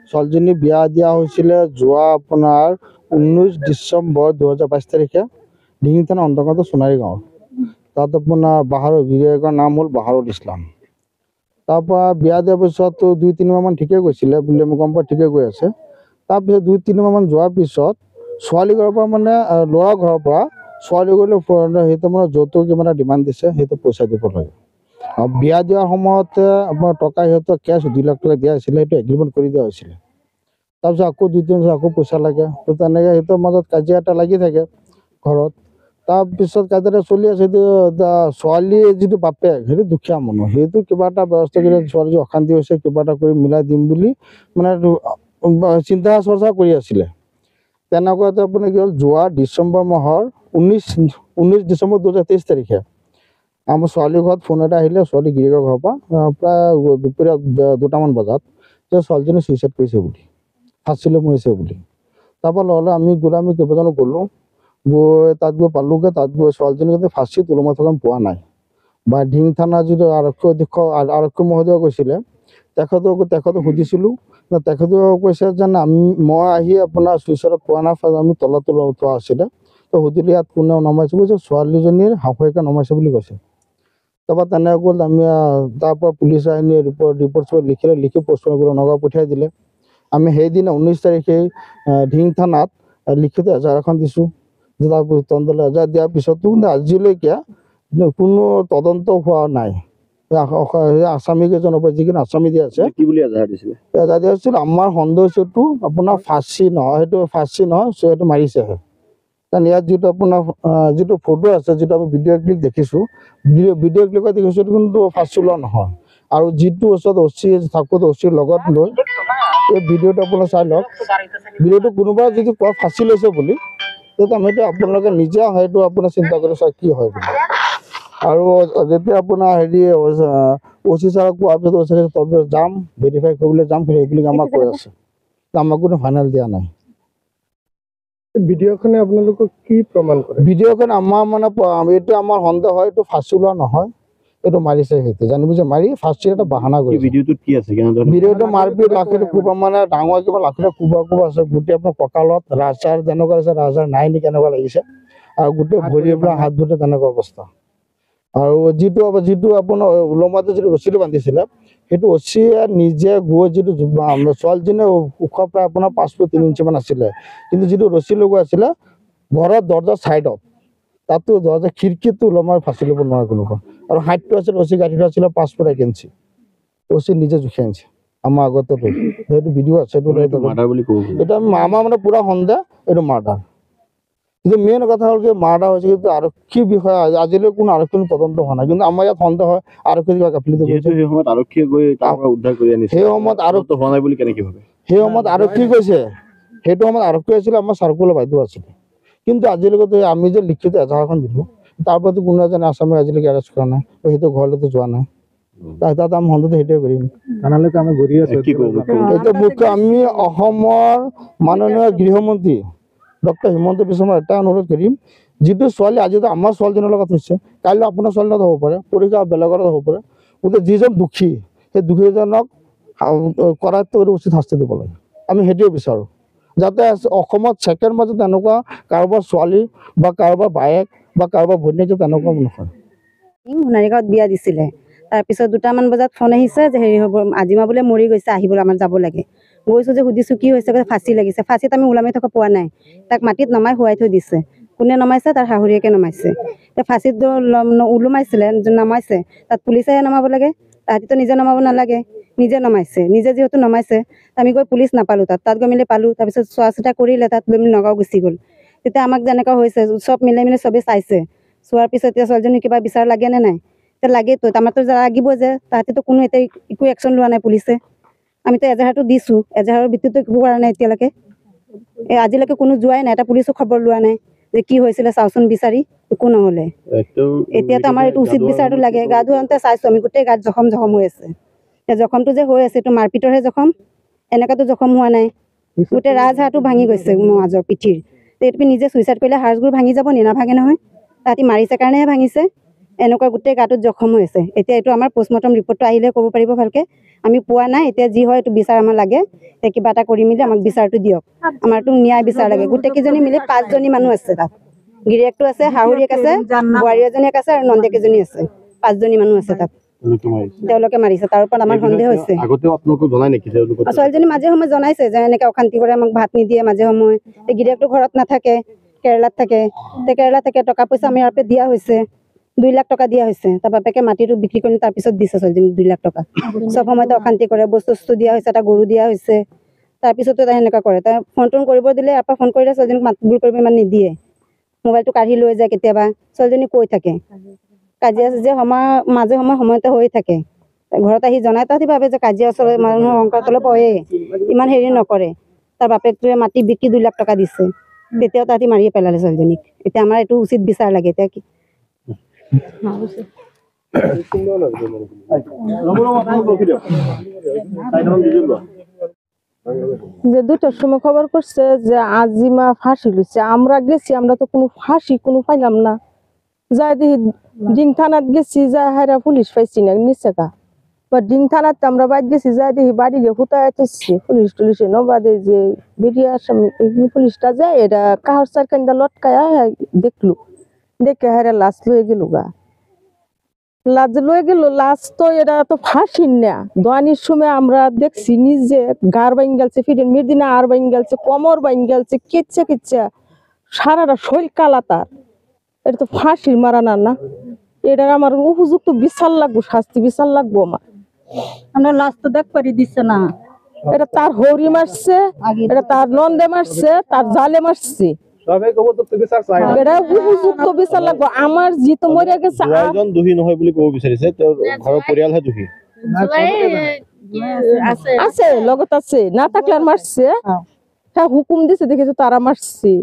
ছোৱালীজনী বিয়া দিয়া হৈছিলে যোৱা আপোনাৰ 19 ডিচেম্বৰ 2022 তাৰিখে ডিঙি থানা অন্তৰ্গত সোণাৰী গাঁৱত। তাত আপোনাৰ গিৰিয়েকৰ নাম হ'ল বাহাৰুল ইছলাম। তাৰপৰা বিয়া দিয়াৰ পিছতো 2-3 মাহমান ঠিকে গৈছিলে বুলি আমি গম পাওঁ, ঠিকে গৈ আছে। তাৰপিছত 2-3 মাহমান যোৱাৰ পিছত ছোৱালী ঘৰৰ পৰা মানে ল'ৰা ঘৰৰ পৰা ছোৱালী গ'লে সেইটো মানে যৌতুক কিমান এটা ডিমাণ্ড দিছে, সেইটো পইচা দিব লাগে। বিয়া দিয়াৰ সময়তে আপোনাৰ টকা সিহঁতক কেছ 2 লাখ টকা দিয়া হৈছিলে, সেইটো এগ্ৰিমেণ্ট কৰি দিয়া হৈছিলে। তাৰপিছত আকৌ 2-3 বছৰ আকৌ পইচা লাগে, তো তেনেকৈ সিহঁতৰ মাজত কাজিয়া এটা লাগি থাকে ঘৰত। তাৰপিছত কাজিয়াটা চলি আছে। সেইটো ছোৱালীৰ যিটো বাপেক সেইটো দুখীয়া মানুহ, সেইটো কিবা এটা ব্যৱস্থা কৰি ছোৱালী অশান্তি হৈছে, কিবা এটা কৰি মিলাই দিম বুলি মানে চিন্তা চৰ্চা কৰি আছিলে। তেনেকুৱাতে আপোনাৰ কি হ'ল, যোৱা ডিচেম্বৰ মাহৰ 19 ডিচেম্বৰ 2023 তাৰিখে আমাৰ ছোৱালীৰ ঘৰত ফোন এটা আহিলে, ছোৱালী গিৰিয়েকৰ ঘৰৰ পৰা প্ৰায় দুপৰীয়া 2টামান বজাত, যে ছোৱালীজনী ছুইচাইড কৰিছে বুলি, ফাঁচি লৈ মৰিছে বুলি। তাৰপৰা ল'লে আমি কেইবাজনো গ'লোঁ, গৈ তাত গৈ পালোঁগৈ। তাত গৈ ছোৱালীজনী কিন্তু ফাঁচি ওলমাই থকা পোৱা নাই। বা ডিং থানা যিটো আৰক্ষী মহোদয় গৈছিলে, তেখেতক সুধিছিলোঁ, তেখেতেও কৈছে যে মই আহি আপোনাৰ ছুইচাইডত পোৱা নাই, আমি তলত থোৱা আছিলে। তো সুধিলোঁ ইয়াত কোনে নমাইছে, কৈছে ছোৱালীজনীৰ শাহুৱেকে নমাইছে বুলি কৈছে। তাৰপৰা তেনেকৈ গ'ল। আমি তাৰপৰা পুলিচ আহি ৰিপৰ্ট লিখি পোষ্টমৰ্টম কৰি নগাঁও পঠিয়াই দিলে। আমি সেইদিনা 19 তাৰিখে ডিং থানাত লিখিত এজাহাৰ এখন দিছোঁ। তদন্তলৈ এজাহাৰ দিয়াৰ পিছতো আজিলৈকে কোনো তদন্ত হোৱা নাই। আসামী কেইজনৰ পৰা যিখিনি আসামী দিয়া আছে, কি বুলি এজাহাৰ দিছিলে? এজাহাৰ দিয়া হৈছিল আমাৰ সন্দেহ হৈছেতো আপোনাৰ ফাঁচি নহয়, সেইটো মাৰিছেহে। কাৰণ ইয়াত যিটো আপোনাৰ যিটো ফটো আছে, যিটো আমি ভিডিঅ' ক্লিপ দেখিছোঁ, ভিডিঅ' ক্লিপত দেখিছোঁ কিন্তু ফাঁচি লোৱা নহয়। আৰু যিটো ওচৰত অচিৰ লগত লৈ এই ভিডিঅ'টো আপোনাৰ চাই লওক। ভিডিঅ'টো কোনোবাই যদি কয় ফাঁচি লৈছে বুলি, তেতিয়া সেইটো আপোনালোকে নিজে সেইটো আপোনাৰ চিন্তা কৰি চাওক কি হয় বুলি। আৰু যেতিয়া আপোনাৰ অচি ছাৰক কোৱাৰ পিছত যাম ভেৰিফাই কৰিবলৈ যাম বুলি আমাক কৈ আছে, আমাক কোনো ফাইনেল দিয়া নাই। ভিডিঅ'খনে আপোনালোকক কি প্ৰমাণ কৰে? ভিডিঅ'খন আমাৰ মানে এইটো আমাৰ সন্দেহ হয়, এইটো ফাঁচি লোৱা নহয়, এইটো মাৰিছে। সেইটো জানিব যে মাৰি ফাঁচি এটা বাহানা কৰি। ভিডিঅ'টোত কি আছে? ভিডিঅ'টো মাৰপিট, লাঠিৰে কোব, মানে ডাঙৰ কিবা লাঠিৰে কোব আছে। গোটেই আপোনাৰ কঁকালত ৰাজাৰ যেনেকুৱা আছে, ৰাজাৰ নাই নেকি এনেকুৱা লাগিছে। আৰু গোটেই ভৰিৰ পৰা হাত ভৰি তেনেকুৱা অৱস্থা। আৰু যিটো আপোনাৰ ওলমাতে যিটো ৰছীটো বান্ধিছিলে, সেইটো ৰছীয়ে নিজে গৈ যিটো ছোৱালীজনীয়ে ওখ প্ৰায় আপোনাৰ 5 ফুট 3 ইঞ্চিমান আছিলে, কিন্তু যিটো ৰছী লগোৱা আছিলে ঘৰৰ দৰ্জাৰ ছাইডত, তাতো দৰ্জা খিৰিকীটো ওলমাই ফাঁচি ল'ব নোৱাৰে কোনোবা। আৰু হাইটটো আছিল, ৰছী গাঁঠিটো আছিলে 5 ফুট 1 ইঞ্চি। ৰছী নিজে জুখি আনিছে আমাৰ আগতে, সেইটো ভিডিঅ' আছে। এটা আমাৰ মানে পুৰা সন্দেহ এইটো মাৰ্ডাৰ। কিন্তু মেইন কথা হ'ল কি, মাৰ্ডাৰ হৈছে কিন্তু আৰক্ষী বিষয়া আজিলৈ কোনো আৰক্ষী তদন্ত হোৱা নাই। কিন্তু আমাৰ ইয়াত সন্দেহ হয় আৰক্ষী কিবা গাফিলতি কৰিছে। সেই সময়ত আৰক্ষীয়ে গৈ তাৰ পৰা উদ্ধাৰ কৰি আনিছে, সেই সময়ত আৰক্ষী হোৱা নাই বুলি কেনেকৈ ভাবে? সেই সময়ত আৰক্ষী গৈছে, সেইটো সময়ত আৰক্ষী আছিলে, আমাৰ চাৰ্কুলৰ বাইদেউ আছিলে। কিন্তু আজিলৈকে আমি যে লিখিত এজাহাৰখন দিলোঁ, তাৰ প্ৰতি কোনো এজন আসামীক আজিলৈকে এৰেষ্ট কৰা নাই, সেইটো ঘৰলৈতো যোৱা নাই। তাত আমি সন্দেহটো সেইটোৱে কৰিম। থানালৈকে আমি ঘূৰি আছোঁ। এতিয়া মুখ্য আমি অসমৰ মাননীয় গৃহমন্ত্ৰী ডক্টৰ হিমন্ত বিশ্ব শৰ্মাক এটা অনুৰোধ কৰিম, যিটো ছোৱালী আজি আমাৰ ছোৱালীজনীৰ লগত হৈছে, কাইলৈ আপোনাৰ ছোৱালীৰ লগত হ'ব পাৰে, পৰীক্ষা বেলেগৰ লগত হ'ব পাৰে। গতিকে যিজন দোষী, সেই দোষীজনক কৰাটো উচিত শাস্তি দিব লাগে। আমি সেইটোৱে বিচাৰোঁ, যাতে অসমত ছেকেণ্ড মাজত তেনেকুৱা কাৰোবাৰ ছোৱালী বা কাৰোবাৰ বায়েক বা কাৰোবাৰ ভনীয়েক তেনেকুৱা নহয়। সোণাৰী গাঁৱত বিয়া দিছিলে। তাৰপিছত 2টামান বজাত ফোন আহিছে যে হেৰি হ'ব, আজিমা বোলে মৰি গৈছে, আহিবলৈ আমাৰ যাব লাগে। গৈছোঁ যে সুধিছোঁ কি হৈছে, ফাঁচি লাগিছে। ফাঁচিত আমি ওলামাই থকা পোৱা নাই, তাক মাটিত নমাই শুৱাই থৈ দিছে। কোনে নমাইছে? তাৰ শাহুৰিয়েকে নমাইছে। ফাঁচিত ওলোমাইছিলে, নমাইছে, তাত পুলিচেহে নমাব লাগে, তাহাঁতিতো নিজে নমাব নালাগে, নিজে নমাইছে। নিজে যিহেতু নমাইছে, আমি গৈ পুলিচ নাপালোঁ, তাত গৈ মেলি পালোঁ। তাৰপিছত চোৱা চিতা কৰিলে, তাত লৈ মেলি নগাঁও গুচি গ'ল। তেতিয়া আমাক যেনেকুৱা হৈছে, চব মিলাই মিলি চবেই চাইছে। চোৱাৰ পিছত এতিয়া ছোৱালীজনী কিবা বিচাৰ লাগেনে নাই? এতিয়া লাগেতো, আমাৰতো লাগিব যে, তাহাঁতিতো কোনো এতিয়া একো একশ্যন লোৱা নাই পুলিচে। আমিতো এজাহাৰটো দিছোঁ, এজাহাৰৰ ভিত্তিতো একো কৰা নাই এতিয়ালৈকে। আজিলৈকে কোনো যোৱাই নাই, এটা পুলিচো খবৰ লোৱা নাই যে কি হৈছিলে চাওচোন বিচাৰি, একো নহ'লে। এতিয়াতো আমাৰ এইটো উচিত বিচাৰটো লাগে। গা ধুৱাওঁতে চাইছোঁ আমি, গোটেই গাত জখম হৈ আছে। এই জখমটো যে হৈ আছে, এইটো মাৰপিটৰহে জখম, এনেকুৱাতো জখম হোৱা নাই। গোটেই ৰাজহাড়টো ভাঙি গৈছে মাজৰ পিঠিৰ। এইটো নিজে ছুইচাইড কৰিলে হাড়বোৰ ভাঙি যাব নি? নাভাঙে নহয়, তাহাঁতি মাৰিছে কাৰণেহে ভাঙিছে। এনেকুৱা গোটেই গাটোত জখম হৈ আছে। এতিয়া এইটো আমাৰ পষ্টমৰ্টম ৰিপৰ্টটো আহিলে ক'ব পাৰিব ভালকে। আমি পোৱা নাই, এতিয়া যি হয় এইটো বিচাৰ আমাৰ লাগে। এতিয়া কিবা এটা কৰি মেলি আমাক বিচাৰটো দিয়ক। আমাৰতো ন্যায় বিচাৰ লাগে। গোটেইকেইজনী মিলি 5জনী মানুহ আছে তাত। গিৰিয়েকটো আছে, শাহুৰিয়েক আছে, বোৱাৰী এজনীয়েক আছে আৰু নন্দেক এজনী আছে। 5জনী মানুহ আছে তাত। তেওঁলোকে মাৰিছে, তাৰ ওপৰত আমাৰ সন্দেহ হৈছে। আগতেও আপোনালোকক জনাই নেকি তেওঁলোকক? ছোৱালীজনী মাজে সময়ে জনাইছে যে এনেকে অশান্তি কৰে, আমাক ভাত নিদিয়ে মাজে সময়ে। গিৰিয়েকটো ঘৰত নাথাকে, কেৰেলাত থাকে। কেৰেলাত থাকে, টকা পইচা আমি ইয়াৰ পৰা দিয়া হৈছে, 2 লাখ টকা দিয়া হৈছে। তাৰ বাপেকে মাটিটো বিক্ৰী কৰি তাৰপিছত দিছে ছোৱালীজনীক 2 লাখ টকা। চব সময়তে অশান্তি কৰে, বস্তু দিয়া হৈছে, এটা গৰু দিয়া হৈছে। তাৰপিছতো তাই সেনেকুৱা কৰে। তাই ফোন টোন কৰিব দিলে, ইয়াৰ পৰা ফোন কৰিলে ছোৱালীজনীক মাতবোল কৰিব ইমান নিদিয়ে। মোবাইলটো কাঢ়ি লৈ যায় কেতিয়াবা। ছোৱালীজনী কৈ থাকে, কাজিয়া চাজিয়া মাজে সময়তে হৈ থাকে। ঘৰত আহি জনাই, তাহাঁতি ভাবে যে কাজিয়া ওচৰত মানুহৰ অহংকাৰ তলপ হয়েই, ইমান হেৰি নকৰে। তাৰ বাপেকটোৱে মাটি বিক্ৰী 2 লাখ টকা দিছে, তেতিয়াও তাহাঁতি মাৰিয়ে পেলালে ছোৱালীজনীক। এতিয়া আমাৰ এইটো উচিত বিচাৰ লাগে। এতিয়া কি যে 2টার সময় খবর করছে যে আজিমা ফাঁসি লইছে। আমরা গেছি, আমরা তো কোনো ফাঁসি কোনো পাইলাম না। যাই দেখি ডিং থানাত গেছি, যাই হাইরা পুলিশ পাইছি না নিচেকা। বা ডিং থানাত আমরা বাইর গেছি, যাই দেখি বাড়ি গিয়ে হুতায় আসছি পুলিশ টুলিশে নবাদে যে বেরিয়ে আসামি পুলিশটা যায় এটা কাহর চারকান্দা লটকায় দেখলো, দেখে হাইরা লাশ লয়ে গেল গা। লাশ লয়ে গেল, লাশ তো এটা তো ফাঁসি না। দোয়ানির সময় আমরা দেখছি নিজে গার বাইন গেলছে, ফিরেন মেদিনা আর বাইন গেলছে, কোমর বাইন গেলছে, কিচ্ছা কিচ্ছা সারাটা শরীর কালা তার। এটা তো ফাঁসির মারা না। এটা আমার উপযুক্ত বিচার লাগবো, শাস্তি বিচার লাগবো আমার। আমরা লাশ তো দেখ পারি দিচ্ছে না। এটা তার হরি মারছে, এটা তার নন্দে মারছে, তার জালে মারছে। এটা উপযুক্ত বিচার লাগবো। আমার জিতো মরে গেছে, জোৱাইজন দোষী নহয় বুলি ক'ব বিচাৰিছে, তেওঁৰ ঘৰৰ পৰিয়ালহে দোষী। আছে লগত আছে, না থাকলে আৰ মাৰছে। হ্যাঁ হুকুম দিছে, দেখেছো তাৰা মাৰছে।